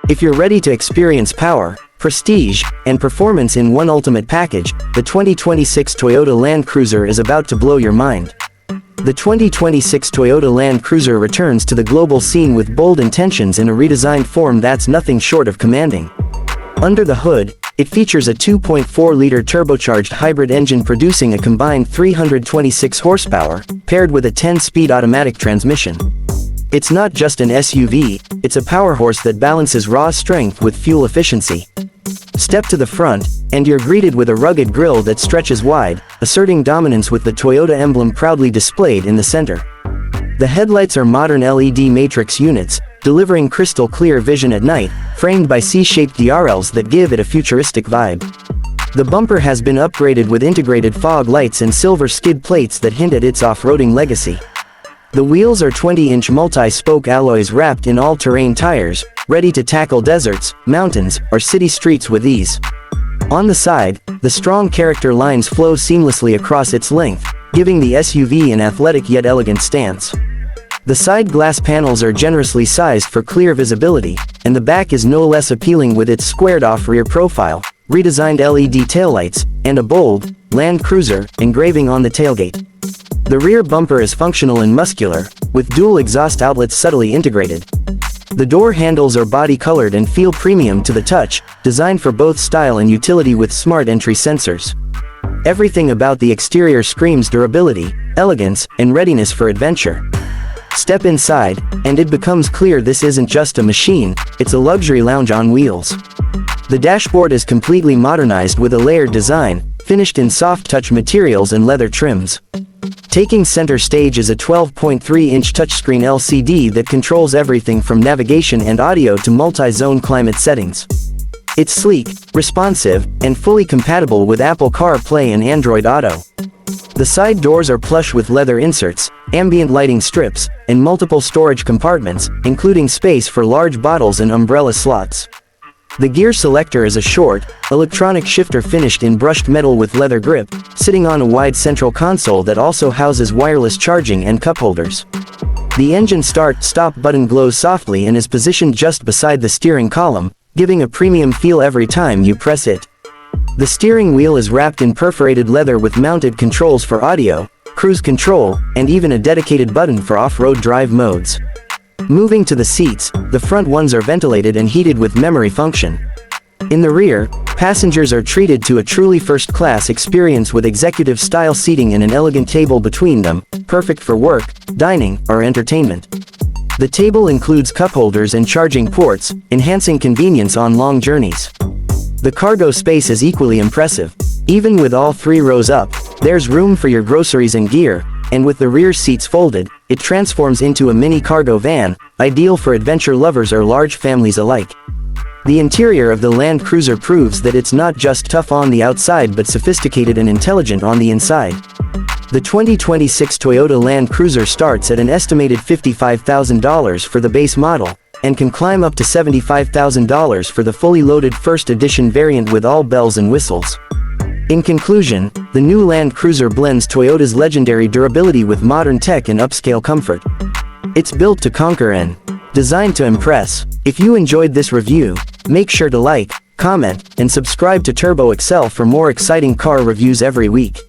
If you're ready to experience power, prestige, and performance in one ultimate package, the 2026 Toyota Land Cruiser is about to blow your mind. The 2026 Toyota Land Cruiser returns to the global scene with bold intentions in a redesigned form that's nothing short of commanding. Under the hood, it features a 2.4-liter turbocharged hybrid engine producing a combined 326 horsepower, paired with a 10-speed automatic transmission. It's not just an SUV, it's a powerhouse that balances raw strength with fuel efficiency. Step to the front, and you're greeted with a rugged grille that stretches wide, asserting dominance with the Toyota emblem proudly displayed in the center. The headlights are modern LED matrix units, delivering crystal clear vision at night, framed by C-shaped DRLs that give it a futuristic vibe. The bumper has been upgraded with integrated fog lights and silver skid plates that hint at its off-roading legacy. The wheels are 20-inch multi-spoke alloys wrapped in all-terrain tires, ready to tackle deserts, mountains, or city streets with ease. On the side, the strong character lines flow seamlessly across its length, giving the SUV an athletic yet elegant stance. The side glass panels are generously sized for clear visibility, and the back is no less appealing with its squared-off rear profile, redesigned LED taillights, and a bold, Land Cruiser, engraving on the tailgate. The rear bumper is functional and muscular, with dual exhaust outlets subtly integrated. The door handles are body-colored and feel premium to the touch, designed for both style and utility with smart entry sensors. Everything about the exterior screams durability, elegance, and readiness for adventure. Step inside, and it becomes clear this isn't just a machine, it's a luxury lounge on wheels. The dashboard is completely modernized with a layered design, finished in soft-touch materials and leather trims. Taking center stage is a 12.3-inch touchscreen LCD that controls everything from navigation and audio to multi-zone climate settings. It's sleek, responsive, and fully compatible with Apple CarPlay and Android Auto. The side doors are plush with leather inserts, ambient lighting strips, and multiple storage compartments, including space for large bottles and umbrella slots. The gear selector is a short, electronic shifter finished in brushed metal with leather grip, sitting on a wide central console that also houses wireless charging and cup holders. The engine start-stop button glows softly and is positioned just beside the steering column, giving a premium feel every time you press it. The steering wheel is wrapped in perforated leather with mounted controls for audio, cruise control, and even a dedicated button for off-road drive modes. Moving to the seats, the front ones are ventilated and heated with memory function. In the rear, passengers are treated to a truly first-class experience with executive-style seating and an elegant table between them, perfect for work, dining, or entertainment. The table includes cup holders and charging ports, enhancing convenience on long journeys. The cargo space is equally impressive. Even with all three rows up, there's room for your groceries and gear, and with the rear seats folded, it transforms into a mini cargo van, ideal for adventure lovers or large families alike. The interior of the Land Cruiser proves that it's not just tough on the outside but sophisticated and intelligent on the inside. The 2026 Toyota Land Cruiser starts at an estimated $55,000 for the base model, and can climb up to $75,000 for the fully loaded first edition variant with all bells and whistles. In conclusion, the new Land Cruiser blends Toyota's legendary durability with modern tech and upscale comfort. It's built to conquer and designed to impress. If you enjoyed this review, make sure to like, comment, and subscribe to Turbo Excel for more exciting car reviews every week.